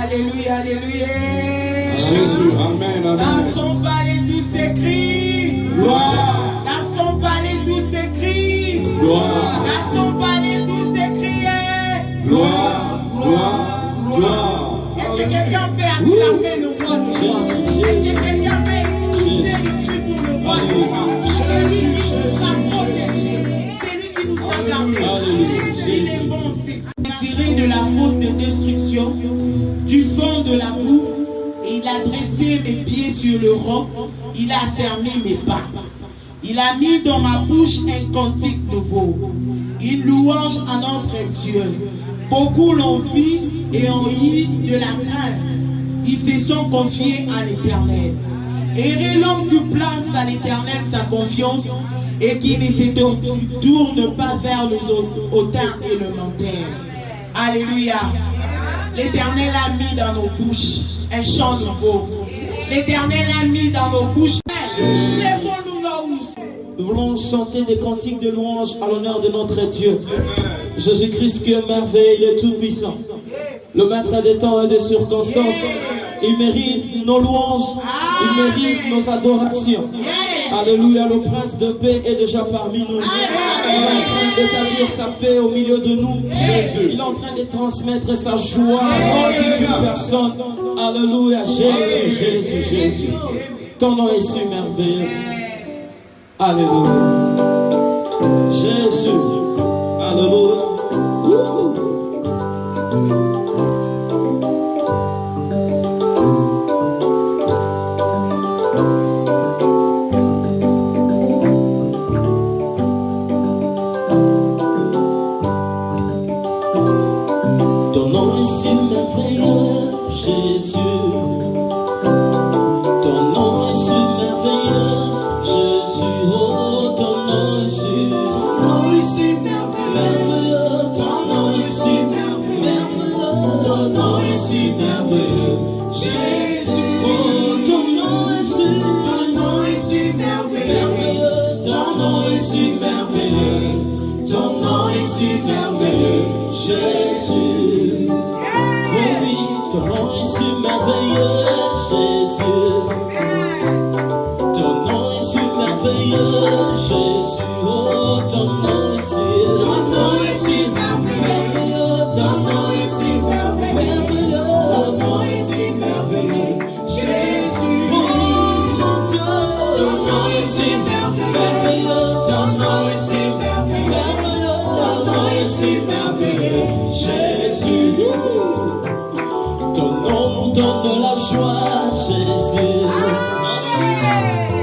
Alléluia, alléluia. Jésus, amen, amen. Dans son palais tout s'écrit. Gloire. Dans son palais tout s'écrit. Gloire. Dans son palais tout s'écrit. Gloire, gloire, gloire. Est-ce que quelqu'un peut acclamer le roi du roi? Est-ce que quelqu'un peut pousser le cri pour le roi du roi? C'est lui qui nous a protégés. C'est lui qui nous a gardés. Il est bon, c'est tiré de la fosse de destruction, du fond de la boue. Il a dressé mes pieds sur le roc. Il a fermé mes pas. Il a mis dans ma bouche un cantique nouveau, une louange à notre Dieu. Beaucoup l'ont vu et ont eu de la crainte. Ils se sont confiés à l'Éternel. Heureux l'homme qui place à l'Éternel sa confiance et qui ne se tourne pas vers le hautain et le montagne. Alléluia. L'Éternel a mis dans nos bouches un chant nouveau. L'Éternel a mis dans nos bouches. Lèvons-nous là où nous sommes. Nous voulons chanter des cantiques de louange à l'honneur de notre Dieu. Jésus-Christ qui est merveilleux, il est tout puissant. Le maître des temps et des circonstances. Il mérite nos louanges. Il mérite nos adorations. Alléluia, le prince de paix est déjà parmi nous. Il est en train d'établir sa paix au milieu de nous. Jésus. Il est en train de transmettre sa joie à toute personne. Alléluia, Jésus, Jésus, Jésus. Ton nom est si merveilleux. Alléluia. Jésus. Alléluia. Ton nom est si merveilleux, Jésus. Ton nom est si merveilleux, Jésus. Oh, ton nom est si merveilleux. Ton nom est si merveilleux. Ton nom est si merveilleux, Jésus. Oh, ton nom est si merveilleux. Ton nom est si merveilleux. Ton nom est si merveilleux, Jésus. Oh oui, ton nom est si merveilleux, Jésus. Ton nom est si merveilleux, Jésus. Oh, ton nom est si merveilleux. Ton nom est si merveilleux. Ton nom est si merveilleux, Jésus. Oh mon Dieu, ton nom est si merveilleux. Ton nom est si merveilleux. Ton nom est si merveilleux, Jésus. Ton nom nous donne la joie, Jésus.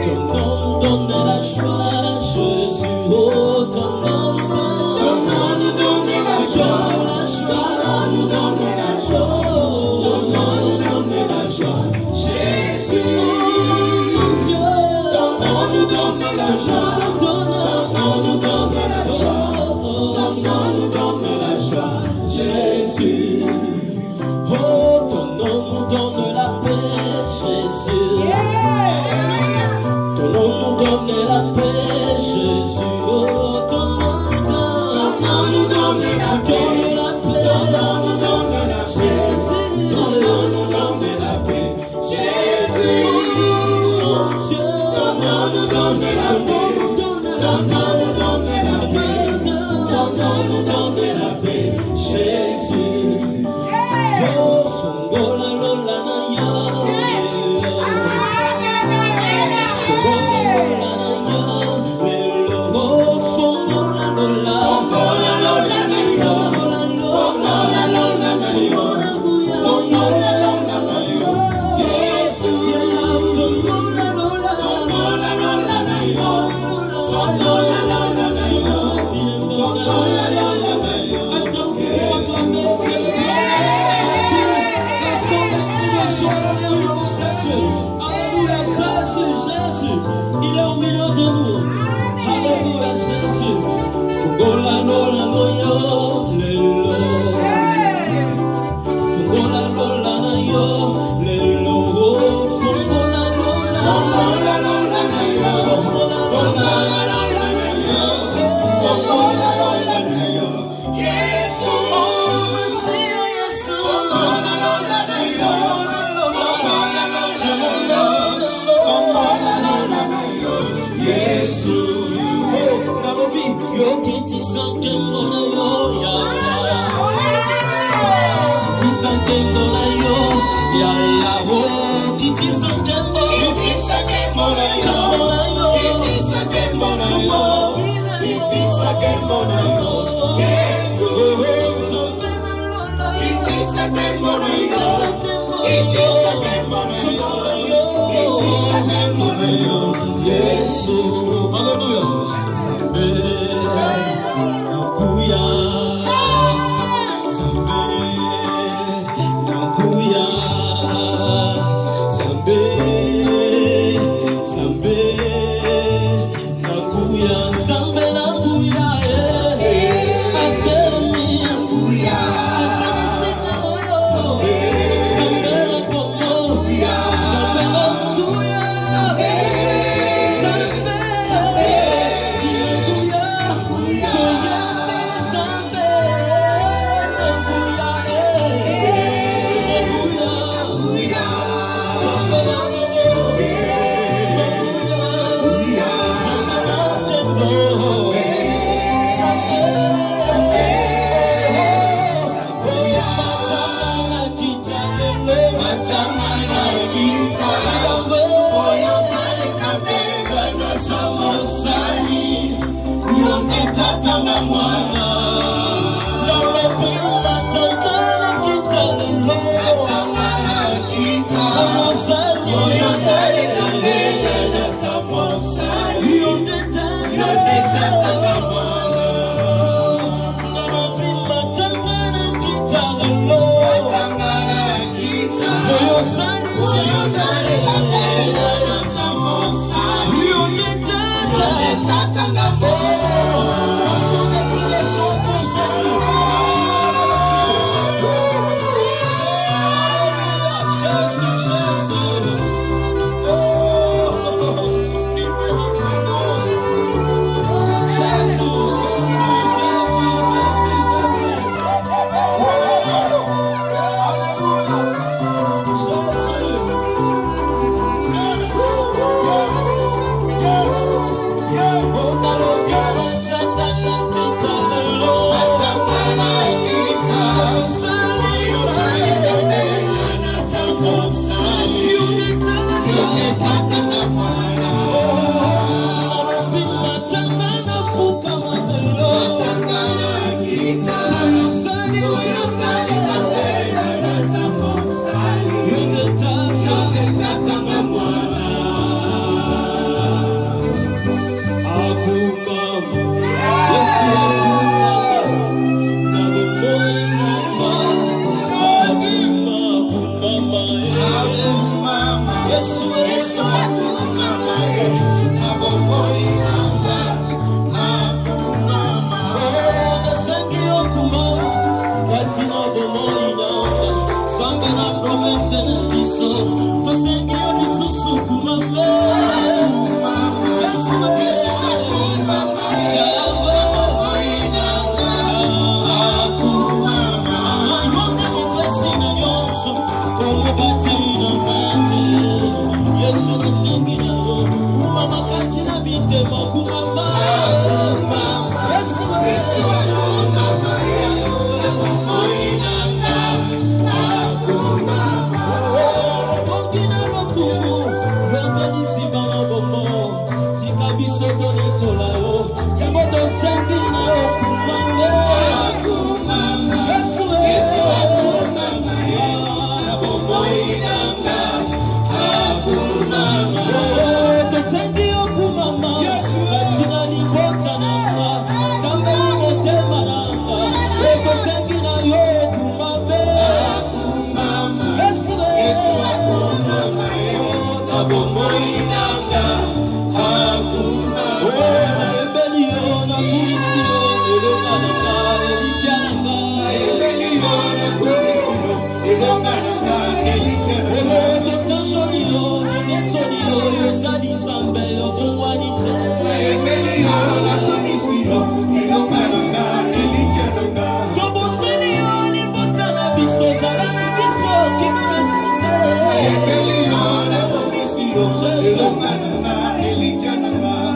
Ton nom nous donne la joie, Jésus. Oh, ton nom nous donne la joie. Ton nom nous donne la joie. Ton nom nous donne la joie, Jésus. Oh, mon Dieu. Ton nom nous donne la joie. Ton nom nous donne la joie. Ton nom nous donne la joie, Jésus. Oh, ton nom nous donne la paix, Jésus. Ton nom nous donne la paix, Jésus. Oh, ton nom nous donne la paix. Ton nom nous donne la paix. Ton nom nous donne la paix, Jésus. Mon Dieu. Ton nom nous donne la paix. Ton nom nous donne la paix. Ton nom nous donne la paix, Jésus. Oh, Songola Lola na yo. Songola Lola na yo. Oh, Songola Lola. Songola Lola na yo. Songola Lola na yo. Songola Lola na yo. Yesu, Songola Lola. Songola Lola na yo. Songola Lola na yo. Songola Lola na yo. Est-ce que vous pouvez acclamer Alléluia, Jésus, Jésus, il est au milieu de nous. Alléluia, Jésus. Fungola lola loyo, lelo. Fungola lola na yo, lelo. Fungola lola, fungola lola na yo. Fungola lola na yo. Fungola lola na yo. Yesu, oh, Messiah, Yesu. Fungola lola na yo.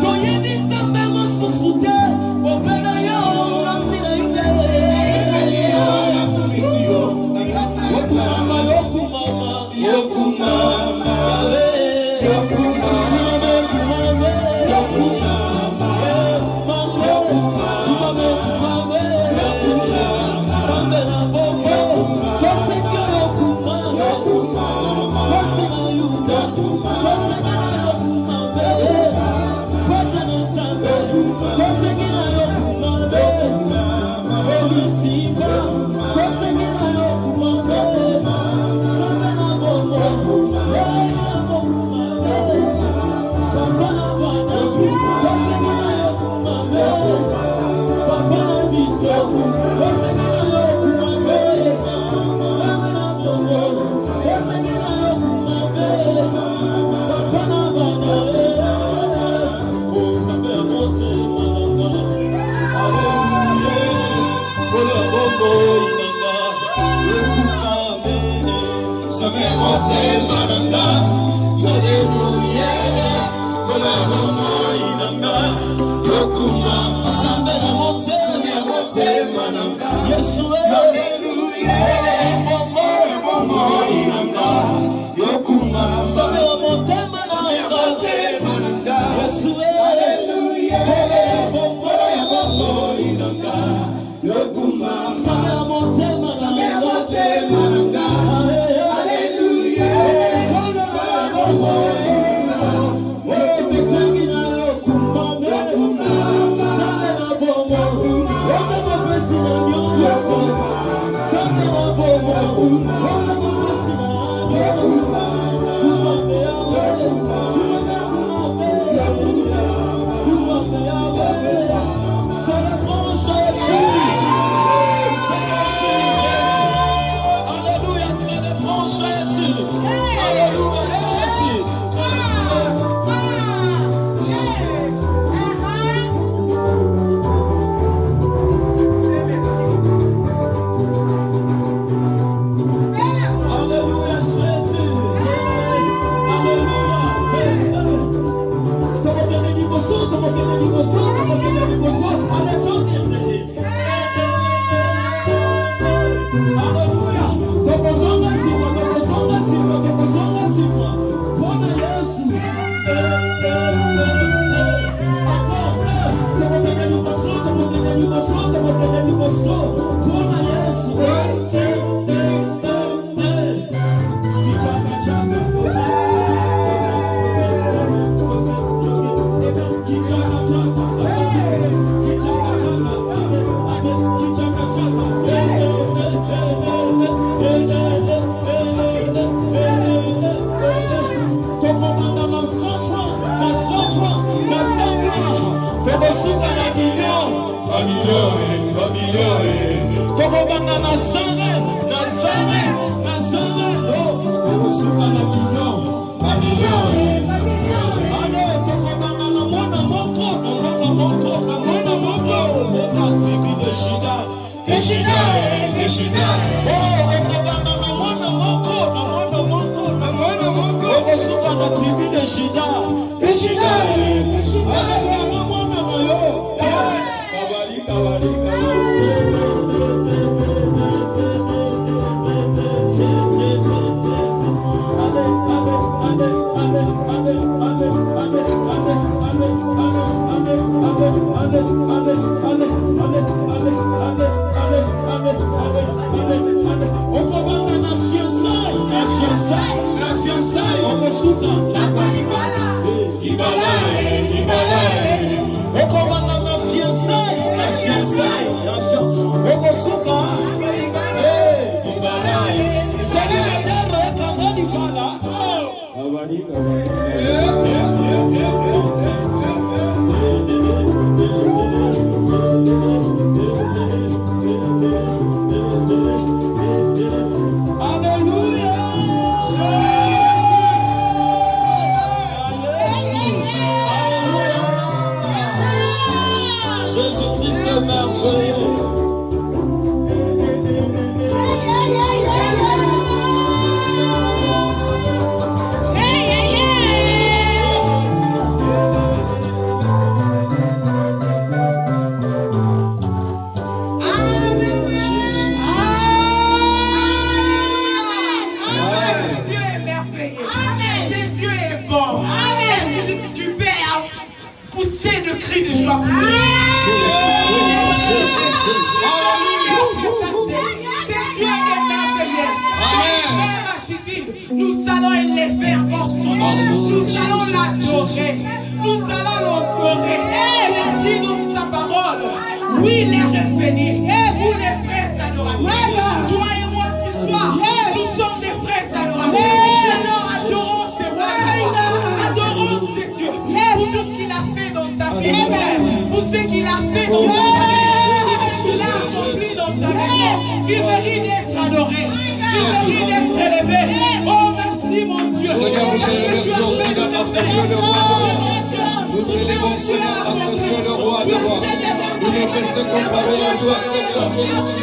Toyebi sambe mo susute, obena yo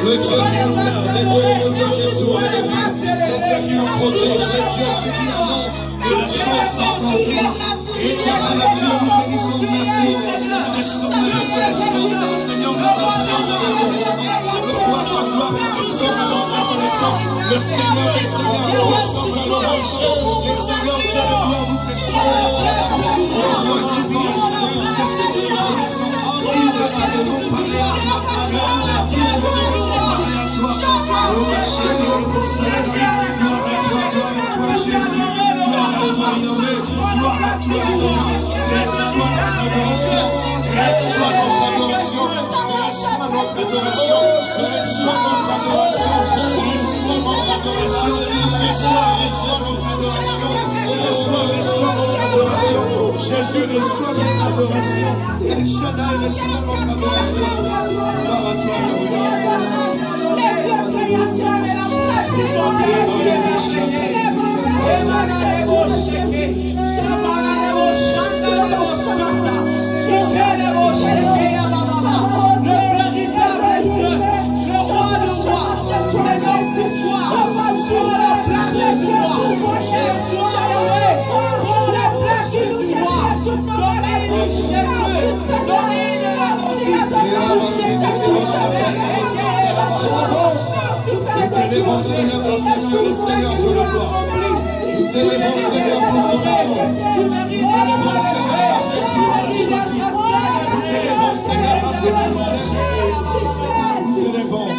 Le Dieu qui nous garde, le Dieu qui sauve les vies, le Dieu qui nous protèges, le Dieu qui dit non de la chose sans conflit. Éternel Dieu, nous te disons merci. Nous te sommes reconnaissants. Seigneur, nous te sommes reconnaissants. Le roi de gloire, nous te sommes reconnaissants. Le Seigneur des Seigneurs, nous te sommes reconnaissants. Le Seigneur Dieu de gloire, nous te sommes reconnaissants. Le roi divin, nous te sommes reconnaissants. Il ne va de nous parler à toi, Seigneur. Il ne va de nous parler à toi. Oh, Seigneur, nous sommes gloire à toi, Jésus. Gloire à toi, Yahweh. Gloire à toi, Seigneur. Reçois notre adoration. Reçois notre adoration. Reçois notre adoration. Reçois notre adoration. Reçois notre adoration. Ce soir, reçois notre adoration. Ce soir, reçois notre adoration. Jésus, reçois notre adoration. El Shaddai, reçois notre adoration. Gloire à toi, Nous t'élevons, Seigneur, parce que tu es le Seigneur, Dieu de gloire. Nous t'élevons, Seigneur, pour ton amour. Nous t'élevons, Seigneur, parce que tu nous as choisis. Nous t'élevons, Seigneur, parce que tu nous aimes. Nous t'élevons.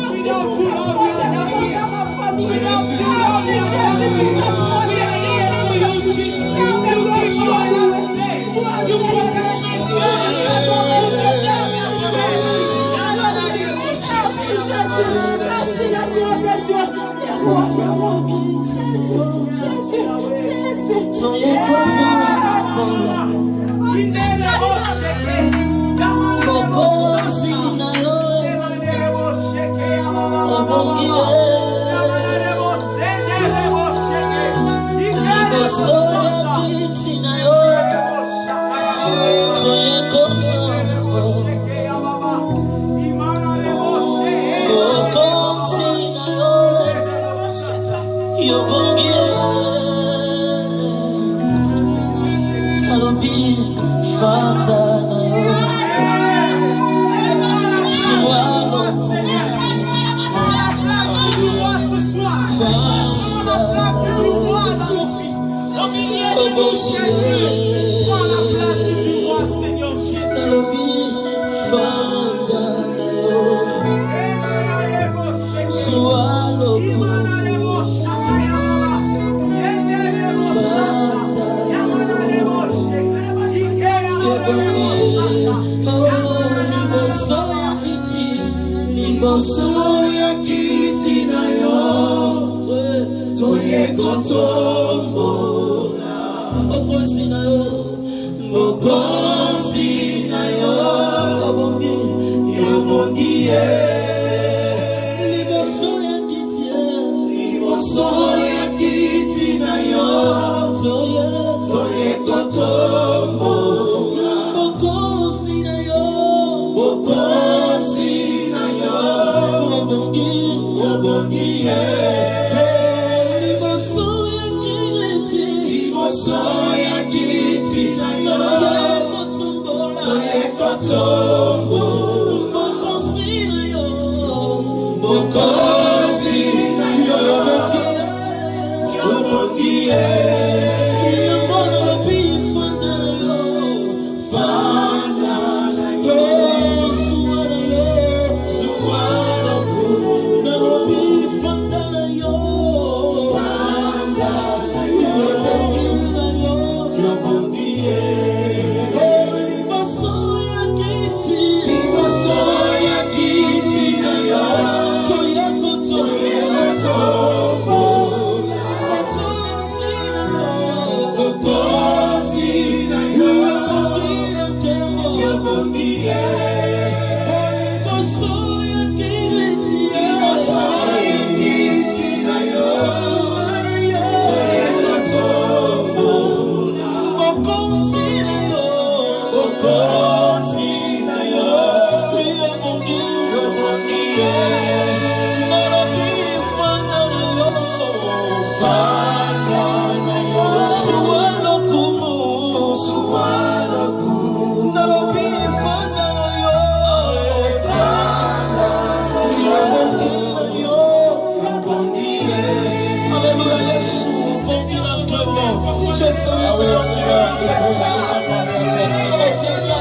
Seigneur, dépose ce combat à toi,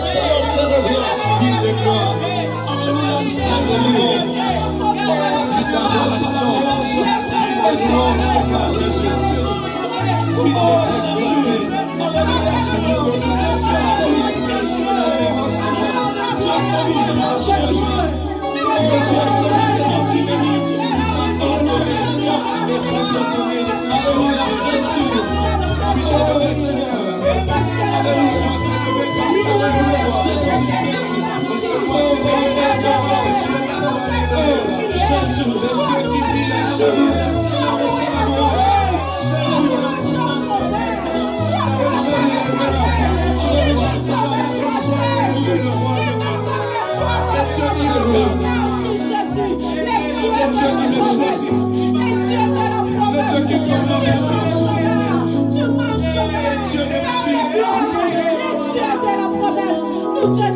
Seigneur. Qu'il déclare. Alléluia. Si ta nation, Seigneur Jésus. Qu'il est exalté. Seigneur, que ce soit ta famille, Seigneur. Ta famille, Seigneur, choisie. Tu es celui, Seigneur, qui mérite. Ordonné, Seigneur, d'être ordonné. Alléluia, Jésus. Puisse adorer, Seigneur. Alléluia, tu es levé parce que tu es le roi. Laisse-moi témoigner, Seigneur, parce que tu es la gloire et le Jésus, le Dieu qui vit la chair. Le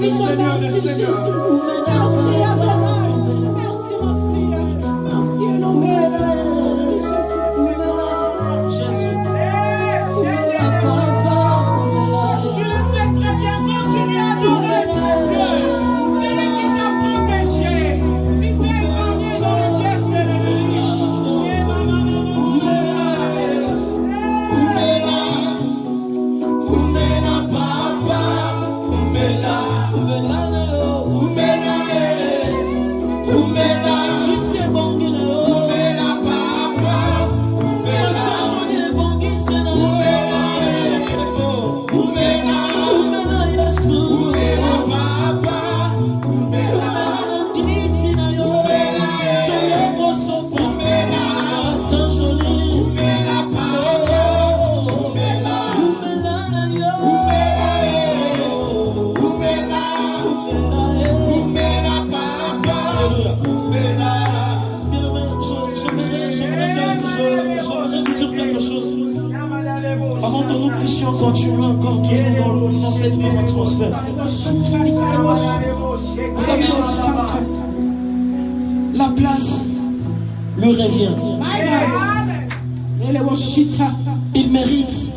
Seigneur des Seigneurs. Merci, merci, merci, merci, Jésus. Tu le fais très bien, continue à adorer ce Dieu. C'est lui qui t'a protégé. Il t'a épargné dans le piège de l'ennemi. Avant que nous puissions continuer encore toujours dans cette même atmosphère. Vous savez, la place lui revient. Il mérite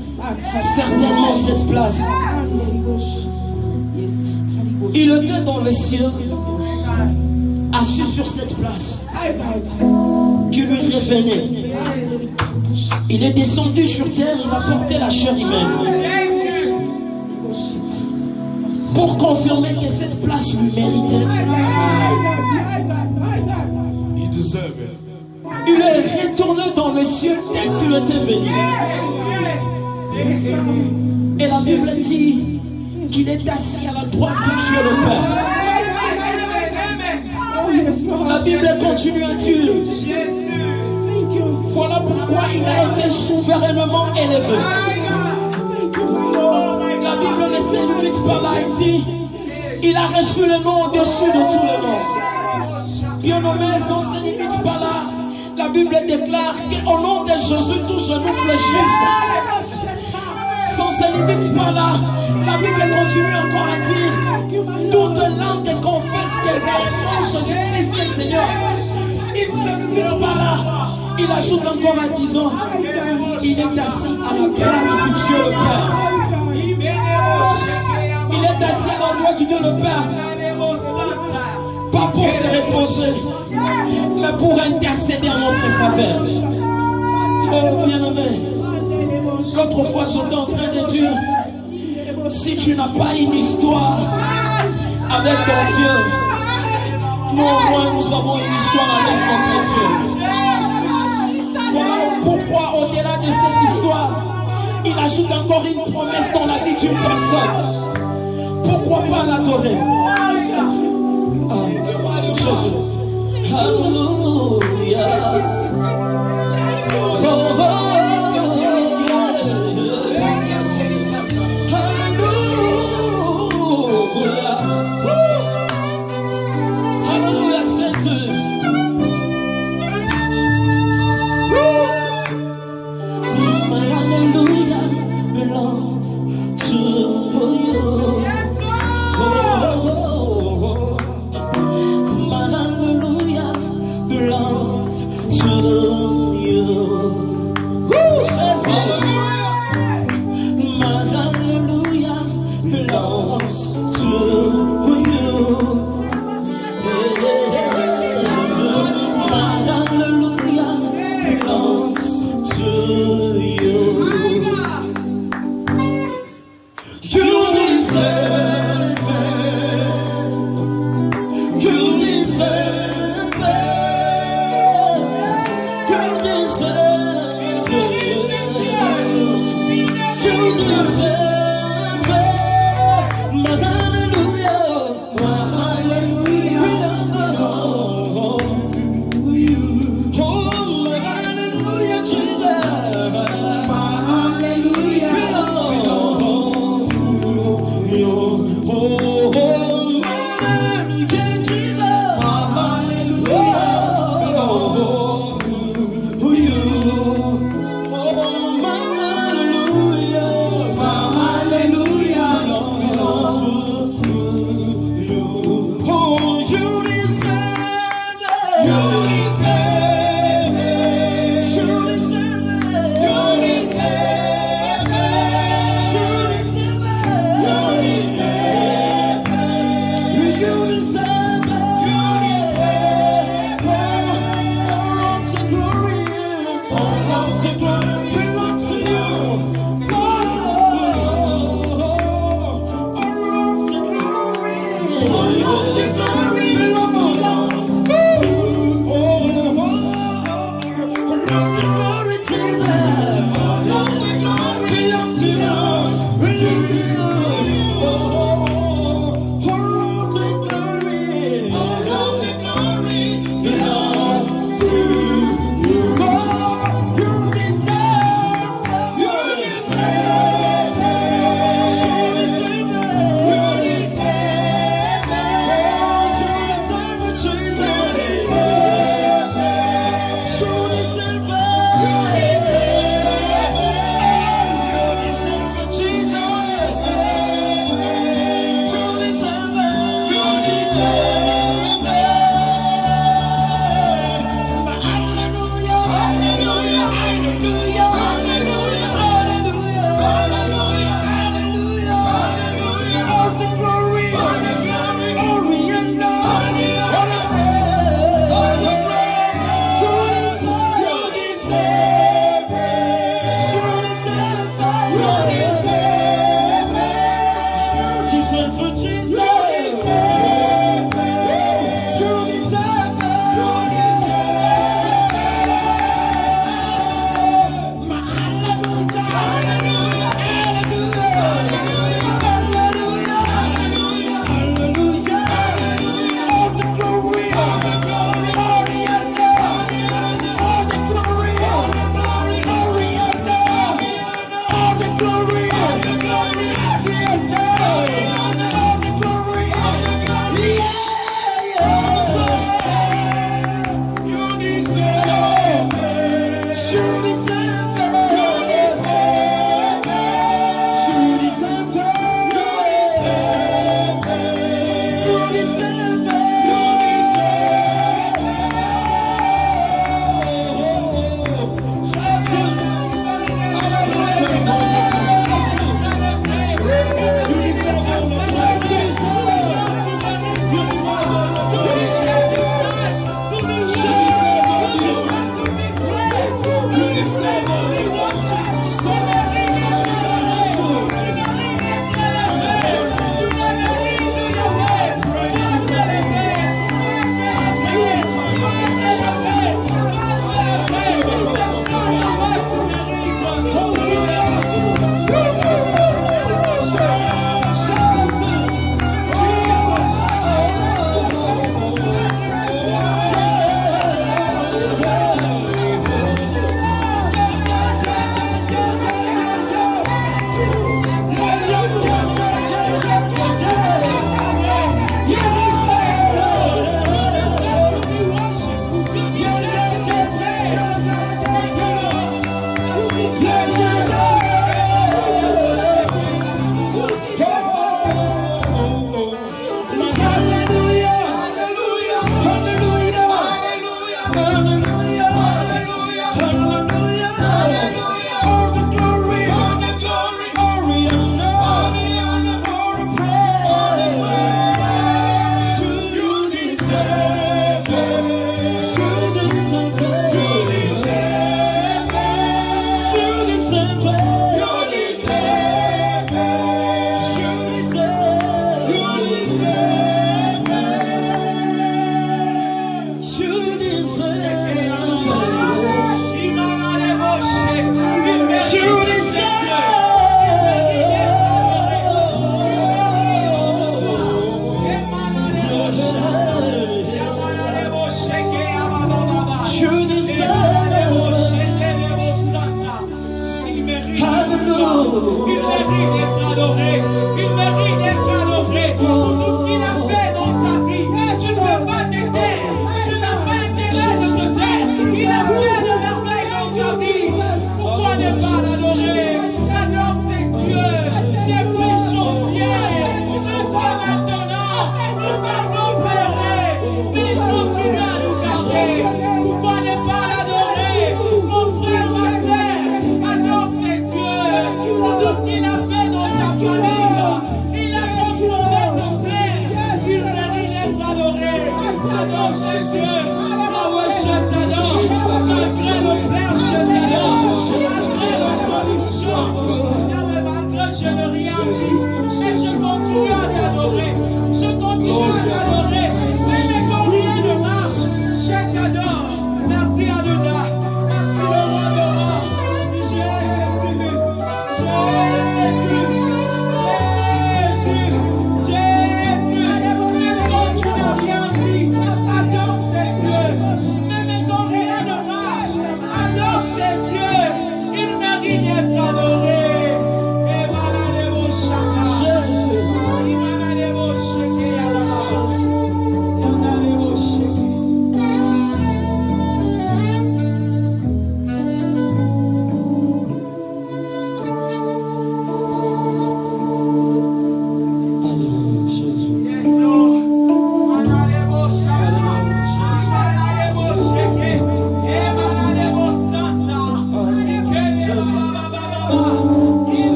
certainement cette place. Il était dans les cieux, assis sur cette place qui lui revenait. Il est descendu sur terre, il a porté la chair humaine pour confirmer que cette place lui méritait. Il est retourné dans les cieux tel qu'il était venu. Et la Bible dit qu'il est assis à la droite de Dieu le Père. La Bible continue à dire: voilà pourquoi il a été souverainement élevé. La Bible ne se limite pas là, il dit: il a reçu le nom au-dessus de tous les noms. Bien nommé, ça ne se limite pas là. La Bible déclare qu'au nom de Jésus, tout genou fléchisse. Ça ne se limite pas là. La Bible continue encore à dire: toute langue confesse que Jésus-Christ est Seigneur. Il ne se limite pas là. Il ajoute encore en disant: il est assis à la droite du Dieu le Père. Il est assis à la droite du Dieu le Père. Pas pour se reposer, mais pour intercéder en notre faveur. Oh bien-aimé, l'autre fois j'étais en train de dire: si tu n'as pas une histoire avec ton Dieu, nous au moins nous avons une histoire avec notre Dieu. Voilà pourquoi au-delà de cette histoire, il ajoute encore une promesse dans la vie d'une personne. Pourquoi pas l'adorer? Jésus. Alléluia. Oh, oh, Alléluia. Alléluia, Jésus. My hallelujah belongs to you. My hallelujah belongs to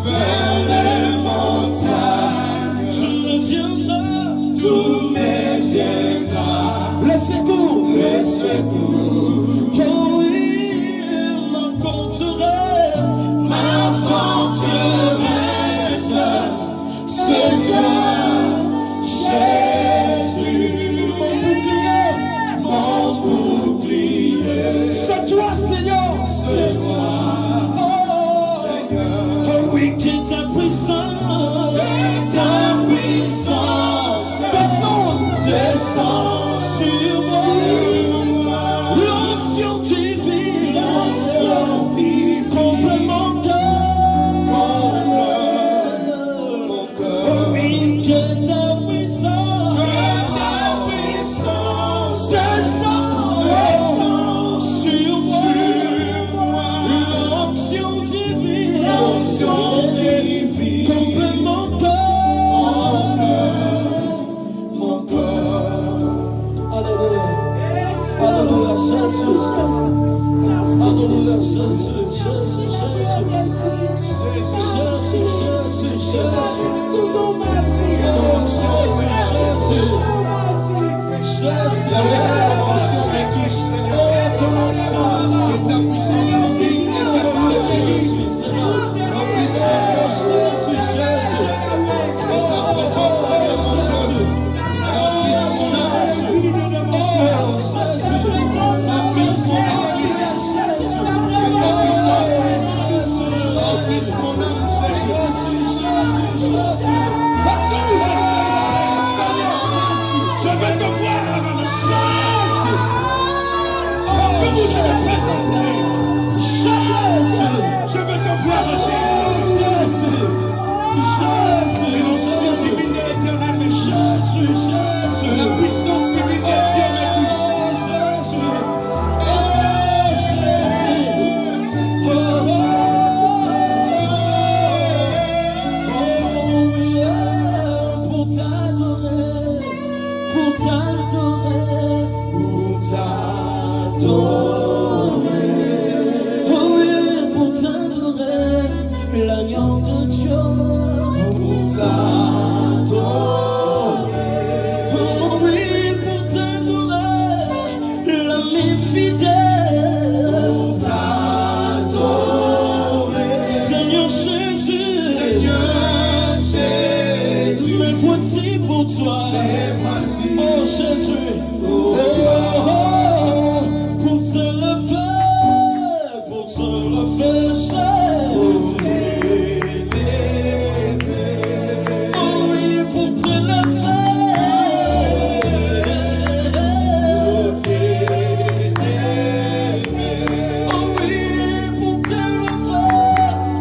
Vers les montagnes, tu me te présenter. Je veux te voir, Jésus. Et l'onction divine de l'Éternel me touche. La puissance divine de Dieu me touche. Pour t'adorer, pour t'adorer, pour t'adorer. Oh oui, pour t'adorer, l'agneau de Dieu. Pour t'adorer. Oh oui, pour t'adorer, l'ami fidèle. Pour t'adorer. Seigneur Jésus. Seigneur Jésus. Me voici pour toi. Me voici. Oh Jésus. Pour te lever, Jésus. Oh oui, pour te lever. Oh oui, pour te lever,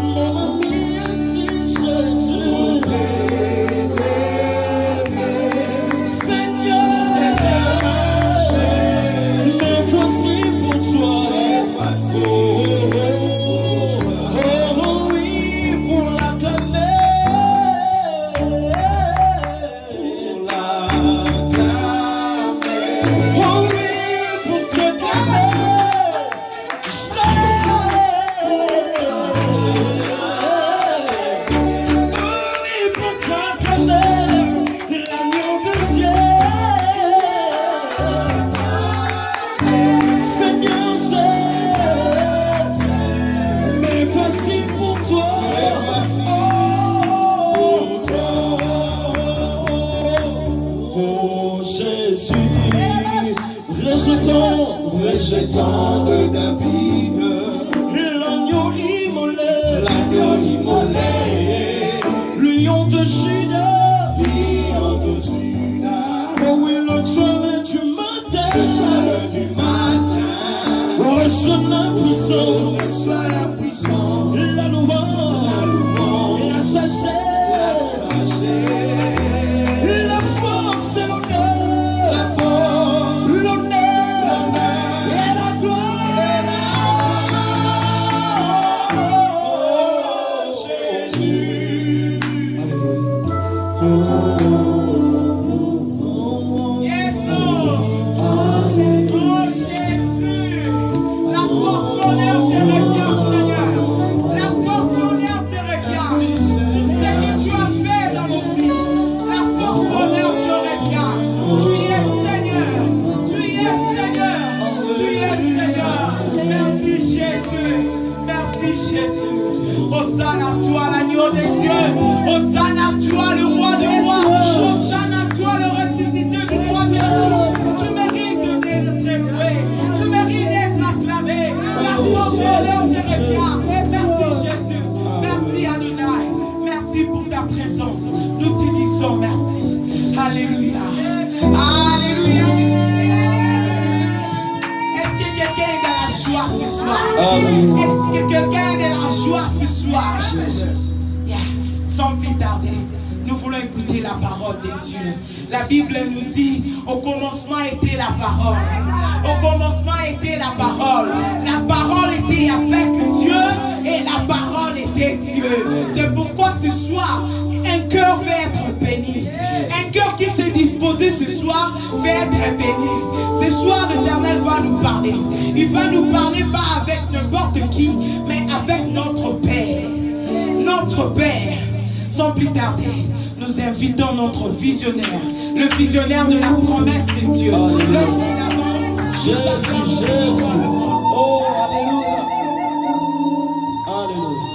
mon ami intime, Jésus. Seigneur, me voici pour toi. Oh oui, pour l'acclamer. Oh oui, pour te clamer. Oui, pour t'acclamer, l'agneau de Dieu. Seigneur, me voici pour toi. Oh Jésus, rejetant de David, l'agneau immolé, lion de Juda, oh oui, le toile du matin, reçois la puissance, la louange, la sagesse, la force et l'honneur, et la gloire. Jésus. Yes, Lord. Oh Jésus, la force, l'honneur te revient, Seigneur. La force, l'honneur te revient. Seigneur, tu as fait dans nos vies. La force, l'honneur te revient. Tu es Seigneur. Tu es Seigneur. Tu es Seigneur. Merci Jésus. Merci Jésus. Hosanna à toi, l'agneau des dieux. Hosanna à toi, le roi de rois. Hosanna à toi, le ressuscité du troisième jour. Tu mérites d'être loué. Tu mérites d'être acclamé. La force de l'honneur te revient. Merci Jésus. Merci Adonai. Merci pour ta présence. Nous te disons merci. Alléluia. Alléluia. Est-ce que quelqu'un est dans la joie ce soir? Est-ce que quelqu'un est dans la joie ce soir? Yeah. Sans plus tarder, nous voulons écouter la parole de Dieu. La Bible nous dit, au commencement était la parole. Au commencement était la parole. La parole était avec Dieu et la parole était Dieu. C'est pourquoi ce soir, un cœur va être béni. Un cœur qui s'est disposé ce soir va être béni. Ce soir, l'Éternel va nous parler. Il va nous parler pas avec n'importe qui, mais avec notre Père. Notre Père. Sans plus tarder, nous invitons notre visionnaire, le visionnaire de la promesse de Dieu. Lorsqu'il avance, Jésus. Oh, alléluia. Alléluia.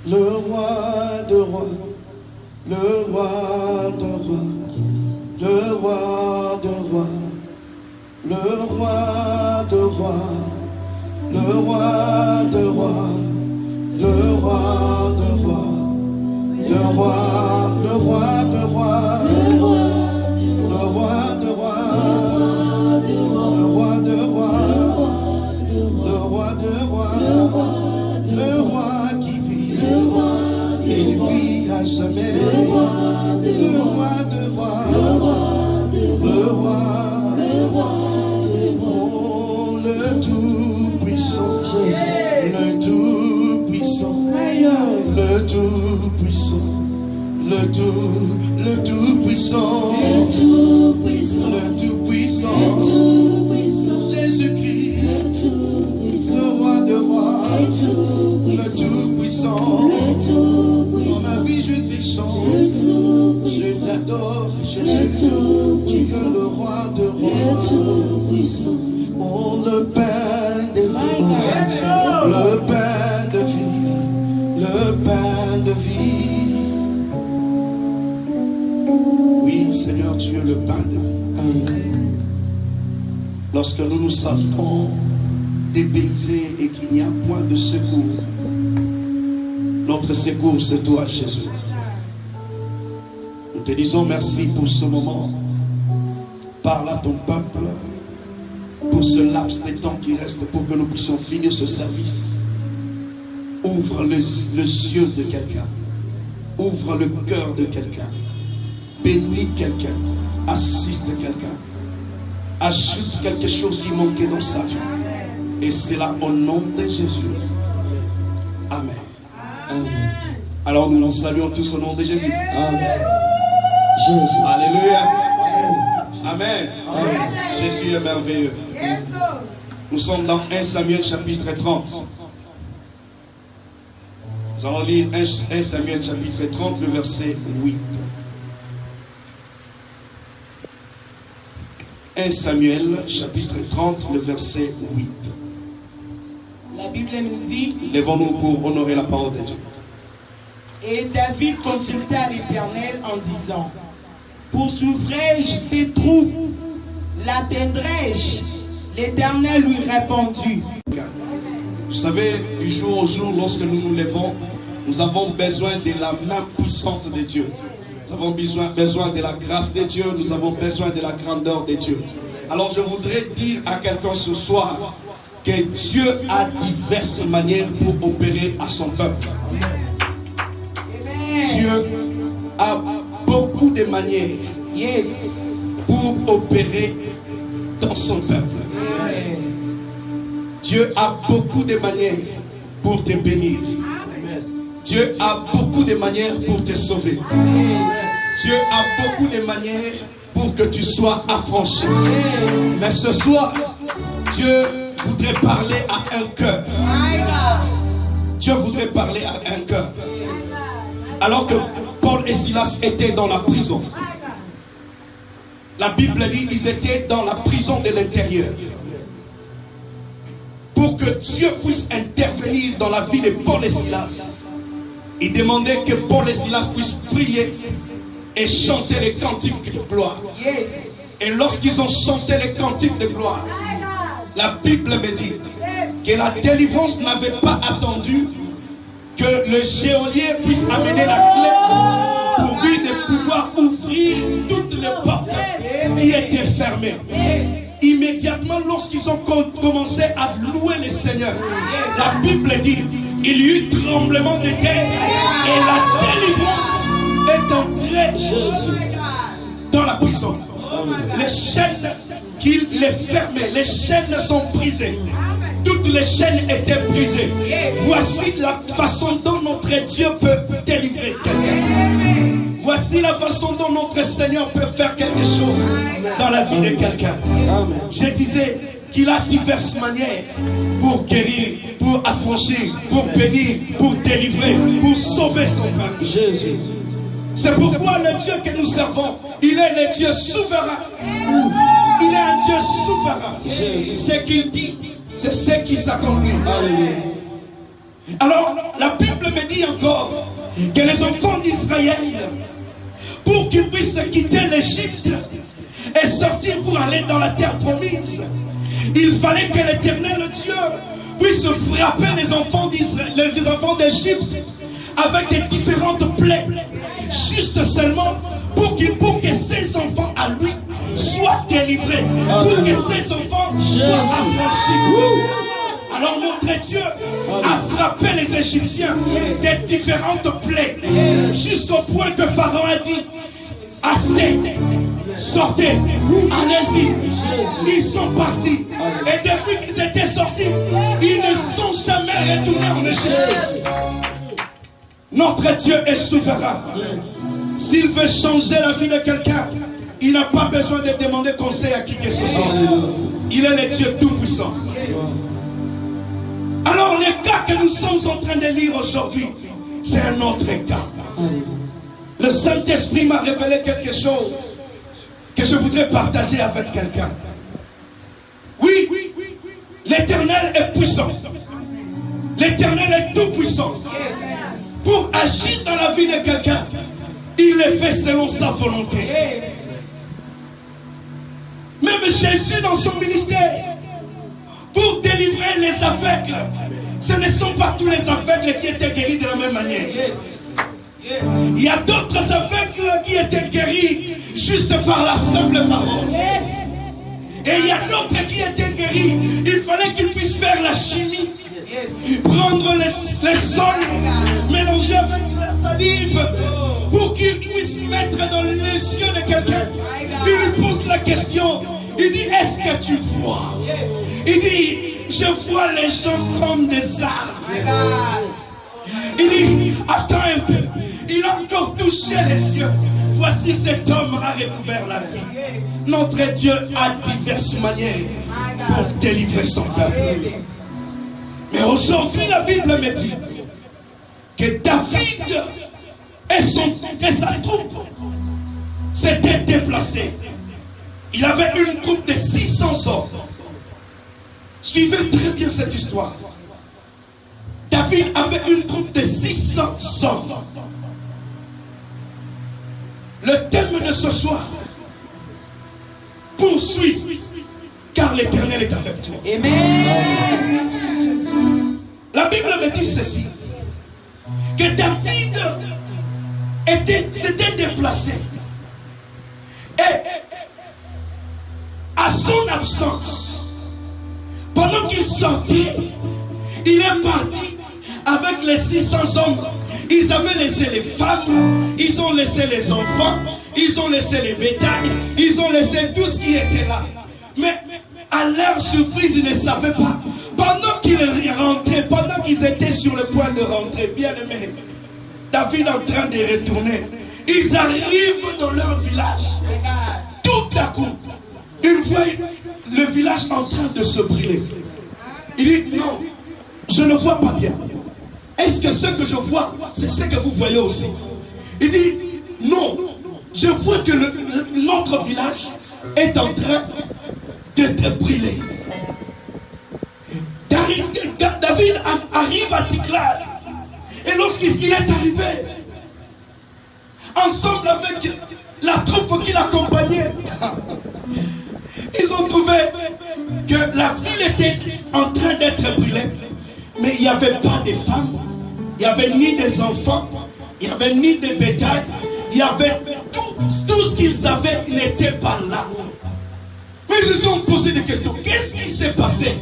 Le roi de rois, le roi de rois, le roi de rois, le roi de rois, le roi de rois, le roi de rois. le tout-puissant, le tout-puissant, le tout-puissant, le tout-puissant, Jésus-Christ, le tout-puissant, le roi de rois, le le tout-puissant, tout-puissant. le Dans ma tout-puissant, vie, je te chante, le je tout-puissant, t'adore, le Jésus, tu es tout-puissant, le roi de le rois. tout-puissant. Oh, le pain de vie, le pain de vie, le pain de vie. Oui, Seigneur, tu es le pain de vie. Lorsque nous nous sentons dépaysés et qu'il n'y a point de secours, notre secours c'est toi, Jésus. Nous te disons merci pour ce moment. Parle à ton peuple pour ce laps de temps qui reste pour que nous puissions finir ce service. Ouvre les yeux de quelqu'un. Ouvre le cœur de quelqu'un. Bénis quelqu'un. Assiste quelqu'un. Ajoute quelque chose qui manquait dans sa vie. Et c'est là au nom de Jésus. Amen. Amen. Alors nous nous saluons tous au nom de Jésus. Amen. Jésus. Alléluia. Amen. Jésus est merveilleux. Nous sommes dans 1 Samuel chapitre 30. Nous allons lire 1 Samuel chapitre 30, le verset 8. 1 Samuel chapitre 30, le verset 8. La Bible nous dit, Lèvons-nous pour honorer la parole de Dieu. et David consulta l'Éternel en disant, poursuivrai-je ces troupes? L'atteindrai-je? L'Éternel lui répondit. Vous savez, du jour au jour, lorsque nous nous lèvons, nous avons besoin de la main puissante de Dieu. Nous avons besoin de la grâce de Dieu. Nous avons besoin de la grandeur de Dieu. Alors je voudrais dire à quelqu'un ce soir que Dieu a diverses manières pour opérer à son peuple. Dieu a beaucoup de manières Yes. pour opérer dans son peuple. Dieu a beaucoup de manières pour te bénir. Dieu a beaucoup de manières pour te sauver. Dieu a beaucoup de manières pour que tu sois affranchi. Mais ce soir, Dieu voudrait parler à un cœur. Dieu voudrait parler à un cœur. Alors que Paul et Silas étaient dans la prison, la Bible dit qu'ils étaient dans la prison de l'intérieur. Pour que Dieu puisse intervenir dans la vie de Paul et Silas, il demandait que Paul et Silas puissent prier et chanter les cantiques de gloire. Yes. Et lorsqu'ils ont chanté les cantiques de gloire, la Bible me dit que la délivrance n'avait pas attendu que le geôlier puisse amener la clé pourvu de pouvoir ouvrir toutes les portes qui étaient fermées. Immédiatement, lorsqu'ils ont commencé à louer le Seigneur, la Bible dit il y eut tremblement de terre et la délivrance est entrée dans la prison. Les chaînes qui les fermaient, les chaînes sont brisées. Toutes les chaînes étaient brisées. Voici la façon dont notre Dieu peut délivrer quelqu'un. Voici la façon dont notre Seigneur peut faire quelque chose dans la vie de quelqu'un. Je disais qu'il a diverses manières pour guérir, pour affranchir, pour bénir, pour délivrer, pour sauver son peuple. Jésus. C'est pourquoi le Dieu que nous servons, il est le Dieu souverain. Il est un Dieu souverain. Ce qu'il dit, c'est ce qui s'accomplit. Alors, la Bible me dit encore que les enfants d'Israël, pour qu'ils puissent quitter l'Égypte et sortir pour aller dans la terre promise, il fallait que l'Éternel Dieu puisse frapper les enfants d'Israël, les enfants d'Égypte avec des différentes plaies, juste seulement pour que ses enfants à lui soient délivrés, pour que ses enfants soient affranchis. Alors notre Dieu a frappé les Égyptiens des différentes plaies, jusqu'au point que Pharaon a dit assez, sortez, allez-y. Ils sont partis, et depuis qu'ils étaient sortis, ils ne sont jamais retournés en Égypte. Notre Dieu est souverain. S'il veut changer la vie de quelqu'un, il n'a pas besoin de demander conseil à qui que ce soit. Il est le Dieu Tout-Puissant. Alors le cas que nous sommes en train de lire aujourd'hui, c'est un autre cas. Le Saint-Esprit m'a révélé quelque chose que je voudrais partager avec quelqu'un. Oui, l'Éternel est puissant. L'Éternel est tout puissant. Pour agir dans la vie de quelqu'un, il le fait selon sa volonté. Même Jésus dans son ministère, pour délivrer les aveugles, ce ne sont pas tous les aveugles qui étaient guéris de la même manière. Il y a d'autres aveugles qui étaient guéris juste par la simple parole. Et il y a d'autres qui étaient guéris. Il fallait qu'ils puissent faire la chimie. Prendre les sols, mélanger avec la salive pour qu'ils puissent mettre dans les yeux de quelqu'un. Il lui pose la question. Il dit, est-ce que tu vois? Il dit, je vois les gens comme des arbres. Il dit, attends un peu. Il a encore touché les yeux. Voici cet homme a recouvert la vie. Notre Dieu a diverses manières pour délivrer son peuple. Mais aujourd'hui, la Bible me dit que David et sa troupe s'étaient déplacés. Il avait une troupe de 600 hommes. Suivez très bien cette histoire. David avait une troupe de 600 hommes. Le thème de ce soir, poursuit, car l'Éternel est avec toi. Amen. La Bible me dit ceci, que David s'était déplacé et à son absence, pendant qu'il sortait, il est parti avec les 600 hommes. Ils avaient laissé les femmes, ils ont laissé les enfants, ils ont laissé les bétails, ils ont laissé tout ce qui était là. Mais à leur surprise, ils ne savaient pas. Pendant qu'ils rentraient, pendant qu'ils étaient sur le point de rentrer, bien aimé, David en train de retourner, ils arrivent dans leur village. Tout à coup, ils voient le village en train de se brûler. Il dit, non, je ne vois pas bien. Est-ce que ce que je vois, c'est ce que vous voyez aussi? Il dit, non, je vois que notre village est en train d'être brûlé. David arrive à Tsiklag. Et lorsqu'il est arrivé, ensemble avec la troupe qui l'accompagnait, ils ont trouvé que la ville était en train d'être brûlée. Mais il n'y avait pas de femmes, il n'y avait ni des enfants, il n'y avait ni des bétails, il y avait tout ce qu'ils avaient n'était pas là. Mais ils se sont posé des questions. Qu'est-ce qui s'est passé?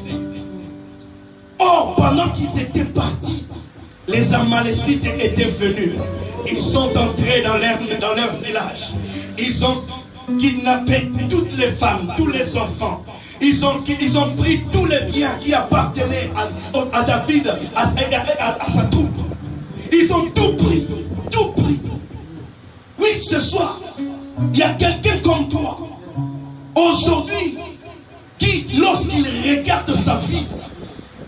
Or, pendant qu'ils étaient partis, les Amalécites étaient venus. Ils sont entrés dans leur village. Ils ont kidnappé toutes les femmes, tous les enfants. Ils ont pris tous les biens qui appartenaient à David, à sa troupe. Ils ont tout pris, tout pris. Oui, ce soir, il y a quelqu'un comme toi, aujourd'hui, qui, lorsqu'il regarde sa vie,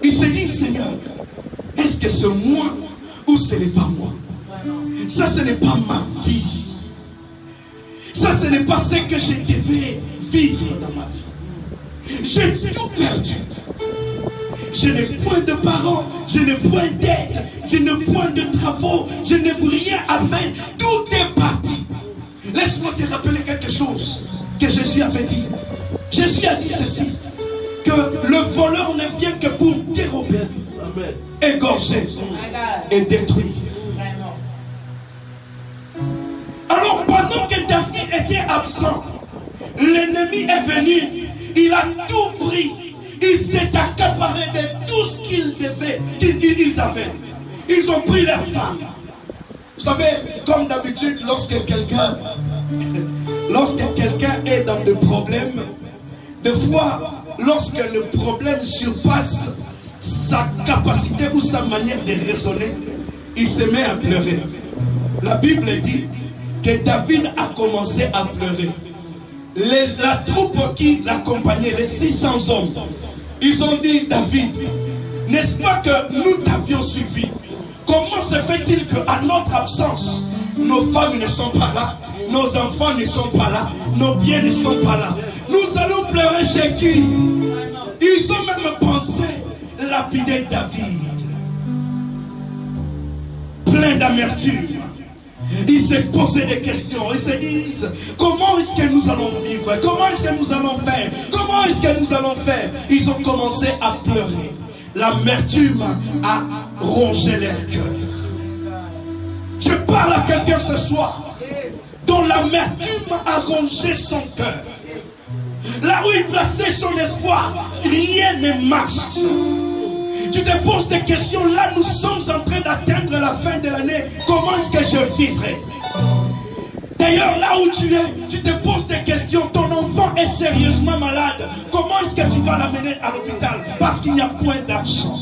il se dit, Seigneur, est-ce que c'est moi ou ce n'est pas moi? Ça, ce n'est pas ma vie. Ça, ce n'est pas ce que je devais vivre dans ma vie. J'ai tout perdu. Je n'ai point de parents, je n'ai point d'aide, je n'ai point de travaux, je n'ai rien à faire. Tout est parti. Laisse-moi te rappeler quelque chose que Jésus avait dit. Jésus a dit ceci, que le voleur ne vient que pour dérober, égorger et détruire. Alors pendant que David était absent, l'ennemi est venu, il a tout pris, il s'est accaparé de tout ce qu'ils avaient. Ils ont pris leurs femmes. Vous savez, comme d'habitude, lorsque quelqu'un est dans des problèmes, des fois, lorsque le problème surpasse sa capacité ou sa manière de raisonner, il se met à pleurer. La Bible dit que David a commencé à pleurer. La troupe qui l'accompagnait, les 600 hommes, ils ont dit, David, n'est-ce pas que nous t'avions suivi? Comment se fait-il qu'à notre absence, nos femmes ne sont pas là, nos enfants ne sont pas là, nos biens ne sont pas là? Nous allons pleurer chez qui? Ils ont même pensé lapider David. Plein d'amertume. Ils se posaient des questions. Ils se disent, comment est-ce que nous allons vivre? Comment est-ce que nous allons faire? Comment est-ce que nous allons faire? Ils ont commencé à pleurer. L'amertume a rongé leur cœur. Je parle à quelqu'un ce soir dont l'amertume a rongé son cœur. Là où il plaçait son espoir, rien ne marche. Tu te poses des questions. Là, nous sommes en train d'atteindre la fin de l'année. Comment est-ce que je vivrai? D'ailleurs, là où tu es, tu te poses des questions. Ton enfant est sérieusement malade. Comment est-ce que tu vas l'amener à l'hôpital? Parce qu'il n'y a point d'argent.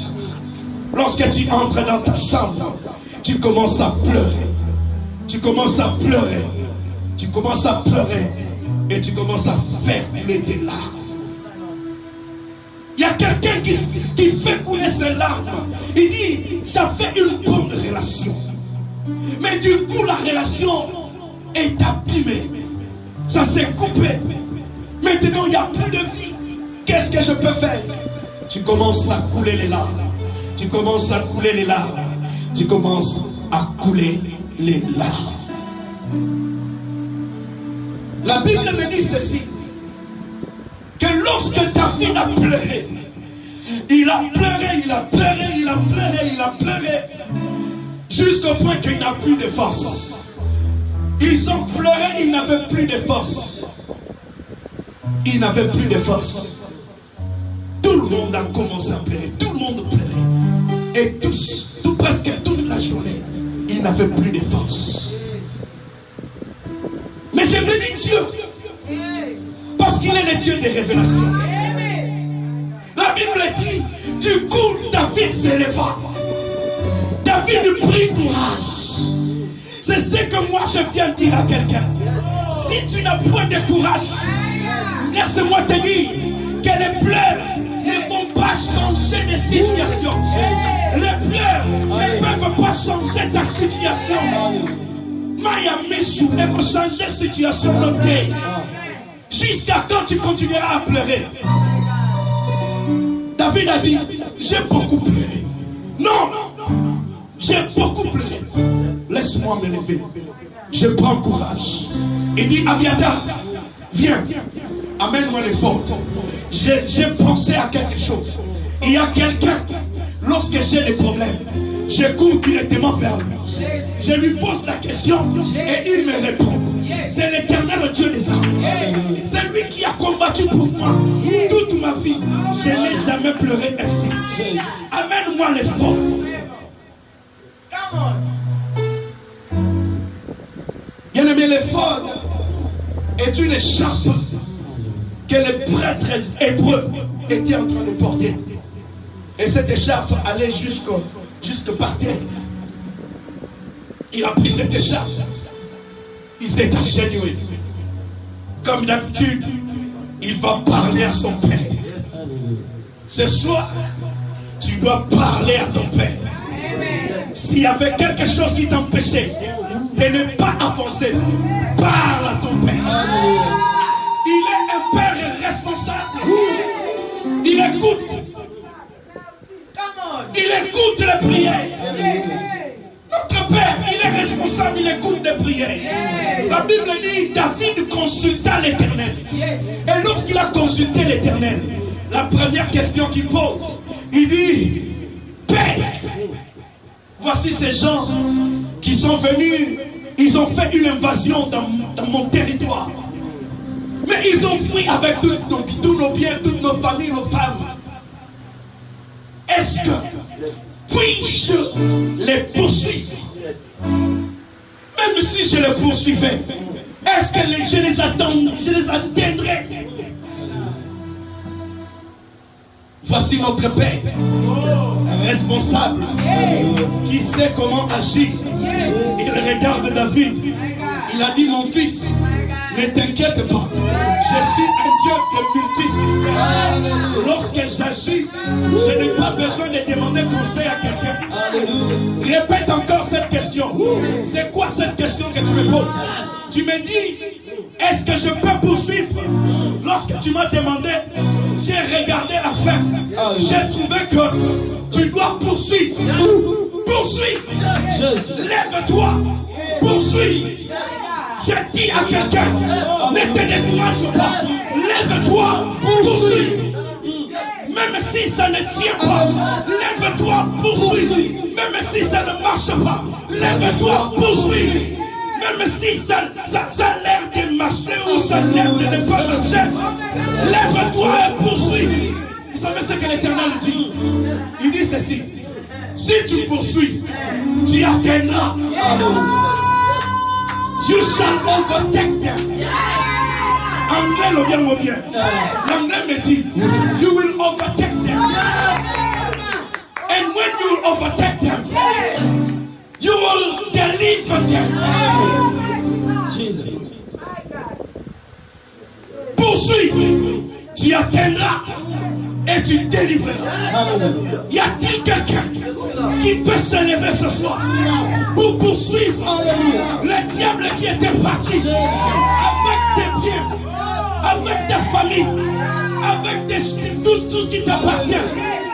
Lorsque tu entres dans ta chambre, tu commences à pleurer. Tu commences à pleurer. Tu commences à pleurer. Et tu commences à faire couler des larmes. Il y a quelqu'un qui fait couler ses larmes. Il dit, j'avais une bonne relation. Mais du coup, la relation est abîmée. Ça s'est coupé. Maintenant, il n'y a plus de vie. Qu'est-ce que je peux faire? Tu commences à couler les larmes. Tu commences à couler les larmes. Tu commences à couler les larmes. La Bible me dit ceci. Que lorsque David a pleuré, il a pleuré, il a pleuré, il a pleuré, il a pleuré, jusqu'au point qu'il n'a plus de force. Ils ont pleuré, ils n'avaient plus de force. Ils n'avaient plus de force. Tout le monde a commencé à pleurer, tout le monde pleurait. Et tous, presque toute la journée, ils n'avaient plus de force. Mais je bénis Dieu. Parce qu'il est le Dieu des révélations. La Bible dit, du coup, David s'éleva. David prit courage. C'est ce que moi je viens dire à quelqu'un. Si tu n'as point de courage, laisse-moi te dire que les pleurs ne vont pas changer de situation. Les pleurs ne peuvent pas changer ta situation. Maya Missou ne peut changer la situation notée. Jusqu'à quand tu continueras à pleurer? David a dit, j'ai beaucoup pleuré. Non, j'ai beaucoup pleuré. Laisse-moi me lever. Je prends courage. Il dit, Abiatar, viens, amène-moi les fautes. J'ai pensé à quelque chose. Il y a quelqu'un, lorsque j'ai des problèmes, je cours directement vers lui. Je lui pose la question et il me répond. C'est l'Éternel Dieu des armées. C'est lui qui a combattu pour moi toute ma vie. Je n'ai jamais pleuré ainsi. Amène-moi les fautes. Bien aimé, l'éphod est une écharpe que les prêtres hébreux étaient en train de porter. Et cette écharpe allait jusque par terre. Il a pris cette écharpe. Il s'est agenouillé. Comme d'habitude, il va parler à son père. Ce soir, tu dois parler à ton père. S'il y avait quelque chose qui t'empêchait de ne pas avancer, parle à ton père. Il est un père responsable. Il écoute. Il écoute les prières. Notre Père, il est responsable, il écoute des prières. La Bible dit, David consulta l'Éternel. Et lorsqu'il a consulté l'Éternel, la première question qu'il pose, il dit, Père, voici ces gens qui sont venus, ils ont fait une invasion dans mon territoire. Mais ils ont fui avec tous nos biens, toutes nos familles, nos femmes. Est-ce que puis-je les poursuivre? Même si je les poursuivais, est-ce que je les atteindrai? Voici notre Père, responsable, qui sait comment agir. Il regarde David. Il a dit, mon fils, ne t'inquiète pas. Je suis un Dieu de multisystème. Lorsque j'agis, je n'ai pas besoin de demander conseil à quelqu'un. Répète encore cette question. C'est quoi cette question que tu me poses? Tu me dis, est-ce que je peux poursuivre? Lorsque tu m'as demandé, j'ai regardé la fin. J'ai trouvé que tu dois poursuivre. Poursuis. Lève-toi. Poursuis. Je dis à quelqu'un, ne te décourage pas. Lève-toi. Poursuis. Même si ça ne tient pas, lève-toi. Poursuis. Même si ça ne marche pas, lève-toi. Poursuis. Même si ça a l'air de marcher ou ça a l'air de ne pas marcher, lève-toi et poursuis. Vous savez ce que l'Éternel dit? Il dit ceci. Si tu poursuis, tu atteindras. You shall overtake them. Anglais le bien ou bien. L'anglais me dit, you will overtake them. And when you will overtake them, you will deliver them. Poursuis, tu atteindras et tu délivreras. Y a-t-il quelqu'un qui peut se lever ce soir pour poursuivre le diable qui était parti avec tes biens, avec ta famille, avec tout ce qui t'appartient?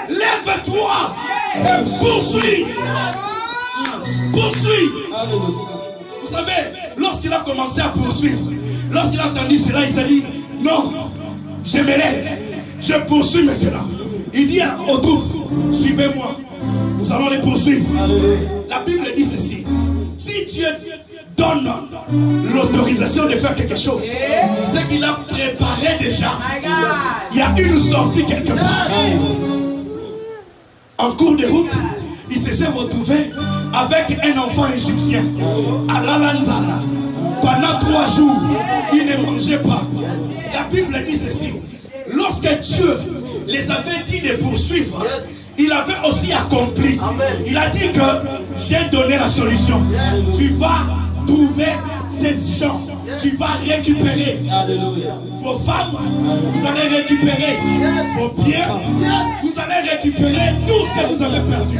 Lève-toi et poursuis. Poursuis. Vous savez, lorsqu'il a commencé à poursuivre, lorsqu'il a entendu cela, il s'est dit, non, je me lève, je poursuis maintenant. Il dit au groupe, suivez-moi, nous allons les poursuivre. La Bible dit ceci, si Dieu donne l'autorisation de faire quelque chose, c'est qu'il a préparé déjà. Il y a une sortie quelque part. En cours de route, il se s'est retrouvé avec un enfant égyptien à l'Alanzala. Pendant 3 jours, il ne mangeait pas. La Bible dit ceci. Lorsque Dieu les avait dit de poursuivre, il avait aussi accompli. Il a dit que j'ai donné la solution. Tu vas trouver ces gens. Tu vas récupérer vos femmes. Vous allez récupérer vos biens. Vous allez récupérer tout ce que vous avez perdu.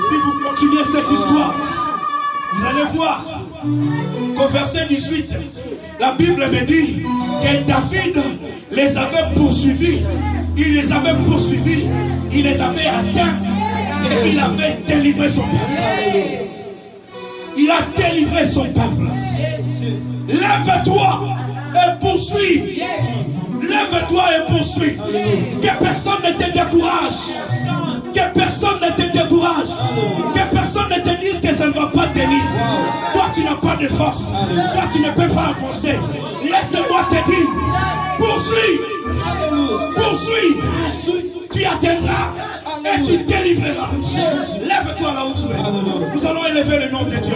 Si vous continuez cette histoire, vous allez voir qu'au verset 18, la Bible me dit que David les avait poursuivis. Il les avait poursuivis, il les avait atteints et il avait délivré son peuple. Il a délivré son peuple. Lève-toi et poursuis. Lève-toi et poursuis. Que personne ne te décourage. Que personne ne te décourage. Que personne ne te dise que ça ne va pas tenir. Toi tu n'as pas de force. Toi tu ne peux pas avancer. Laisse-moi te dire. Poursuis. Poursuis. Tu atteindras et tu délivreras. Lève-toi là où tu es. Nous allons élever le nom de Dieu.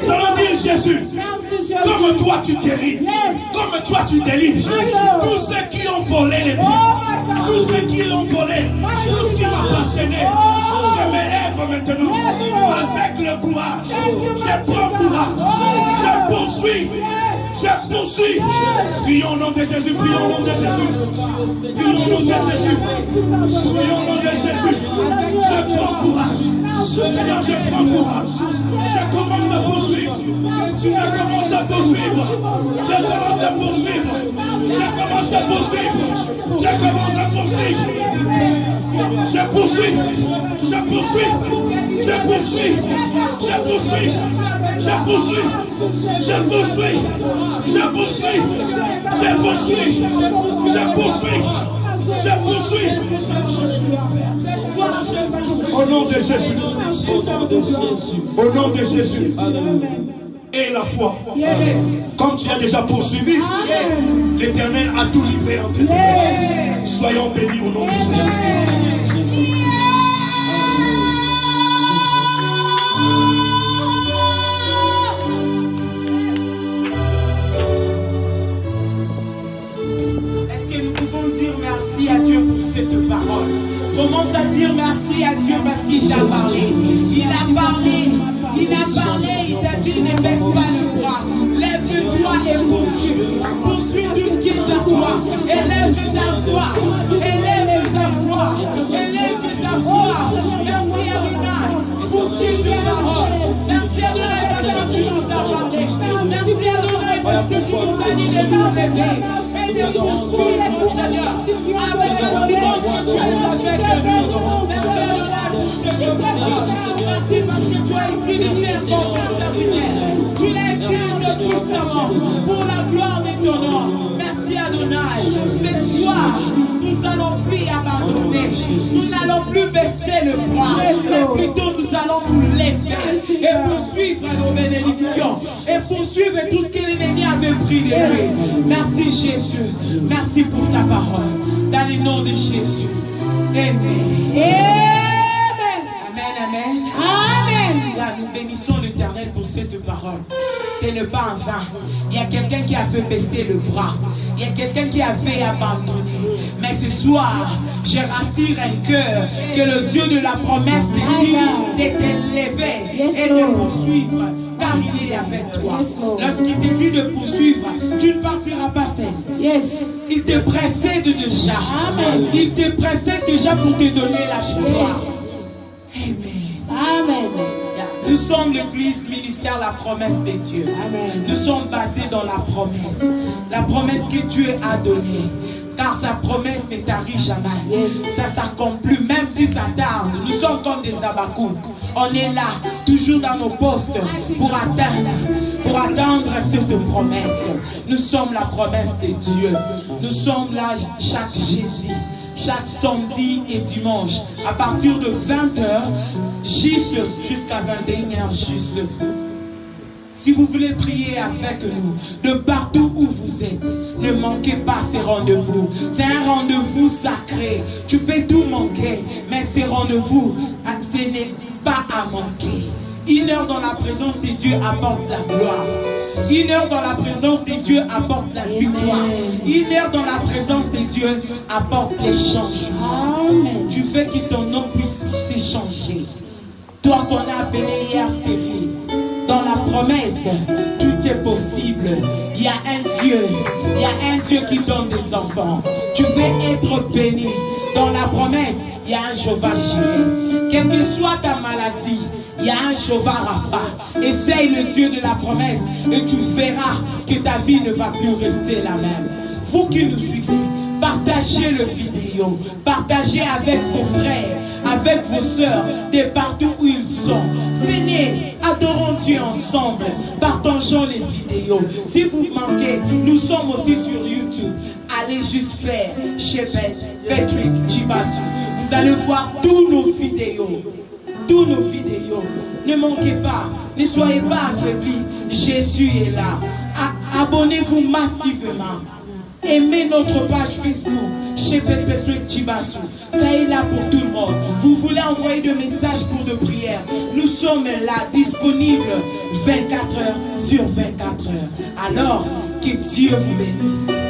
Nous allons dire Jésus. Comme toi tu guéris. Comme toi tu délivres. Tous ceux qui ont volé les biens. Tous ceux qui l'ont volé. Tout ce qui m'appartenait. Je me lève maintenant. Avec le courage. Je prends courage. Je poursuis. Je poursuis. Prions au nom de Jésus. Prions au nom de Jésus. Prions au nom de Jésus. Prions au nom de Jésus. Je prends courage. Seigneur, je prends courage. Je commence à poursuivre. Je commence à poursuivre. Je commence à poursuivre. Je commence à poursuivre. Je commence à poursuivre. Je poursuis. Je poursuis. Je poursuis. Je poursuis. Je poursuis. Je poursuis. Je poursuis. Je poursuis. Je poursuis. Je poursuis. Au nom de Jésus. Au nom de Jésus. Et la foi. Comme tu as déjà poursuivi, l'Éternel a tout livré entre tes mains. Soyons bénis au nom de Jésus. Merci à Dieu pour cette parole. Commence à dire merci à Dieu parce qu'il t'a parlé. Il a parlé Il a parlé, il t'a dit ne baisse pas le bras. Lève-toi et poursuis. Poursuis tout ce qui est sur toi. Élève ta foi. Élève ta foi. Élève ta foi. Merci Adonai. Poursuis ta parole. Merci Adonai parce que tu nous as parlé. Merci Adonai parce que tu nous as dit de nous lever. Et de poursuivre, Seigneur. Avec la silence que tu es avec nous. Merci Adonai. Merci parce que tu as écrit l'univers pour tu l'as écrit puissamment pour la gloire de ton nom. Merci Adonai. Ce soir, nous n'allons plus abandonner. Nous n'allons plus baisser le bras. Mais plutôt nous allons nous lever et poursuivre nos bénédictions. Et poursuivre tout ce que l'ennemi avait pris de lui. Merci Jésus. Merci pour ta parole. Dans le nom de Jésus. Amen. Amen. Amen. Là, nous bénissons l'Éternel pour cette parole. Ce n'est pas en vain. Il y a quelqu'un qui a fait baisser le bras. Il y a quelqu'un qui a fait abandonner. Mais ce soir, je rassure un cœur que le Dieu de la promesse te dit de t'élever et de poursuivre. Car il est avec toi. Lorsqu'il te dit de poursuivre, tu ne partiras pas seul. Il te précède déjà. Il te précède déjà pour te donner la victoire. Amen. Nous sommes l'église ministère la promesse de Dieu. Amen. Nous sommes basés dans la promesse. La promesse que Dieu a donnée. Car sa promesse ne tarit jamais. Ça s'accomplit même si ça tarde. Nous sommes comme des Habakkuk. On est là, toujours dans nos postes pour attendre cette promesse. Nous sommes la promesse de Dieu. Nous sommes là chaque jeudi, chaque samedi et dimanche, à partir de 20h, jusqu'à 21h juste. Si vous voulez prier avec nous, de partout où vous êtes, ne manquez pas ces rendez-vous. C'est un rendez-vous sacré. Tu peux tout manquer, mais ces rendez-vous, ce n'est pas à manquer. 1 heure dans la présence de Dieu apporte la gloire. 1 heure dans la présence de Dieu apporte la victoire. 1 heure dans la présence de Dieu apporte les changements. Tu veux que ton nom puisse s'échanger. Toi qu'on a appelé hier stérile, dans la promesse, tout est possible. Il y a un Dieu qui donne des enfants. Tu veux être béni. Dans la promesse, il y a un Jéhovah Jireh. Quelle que soit ta maladie, il y a un Jéhovah Rapha. Essaye le Dieu de la promesse et tu verras que ta vie ne va plus rester la même. Vous qui nous suivez, partagez le vidéo, partagez avec vos frères, avec vos sœurs, de partout où ils sont. Venez, adorons Dieu ensemble, partageons les vidéos. Si vous manquez, nous sommes aussi sur YouTube. Allez juste faire Shepherd Patrick Chibasu. Vous allez voir tous nos vidéos. Tous nos vidéos. Ne manquez pas, ne soyez pas affaiblis. Jésus est là. Abonnez-vous massivement. Aimez notre page Facebook, Shepherd Patrick Chibasu. Ça est là pour tout le monde. Vous voulez envoyer des messages pour de prières. Nous sommes là, disponibles 24 heures sur 24 heures. Alors, que Dieu vous bénisse.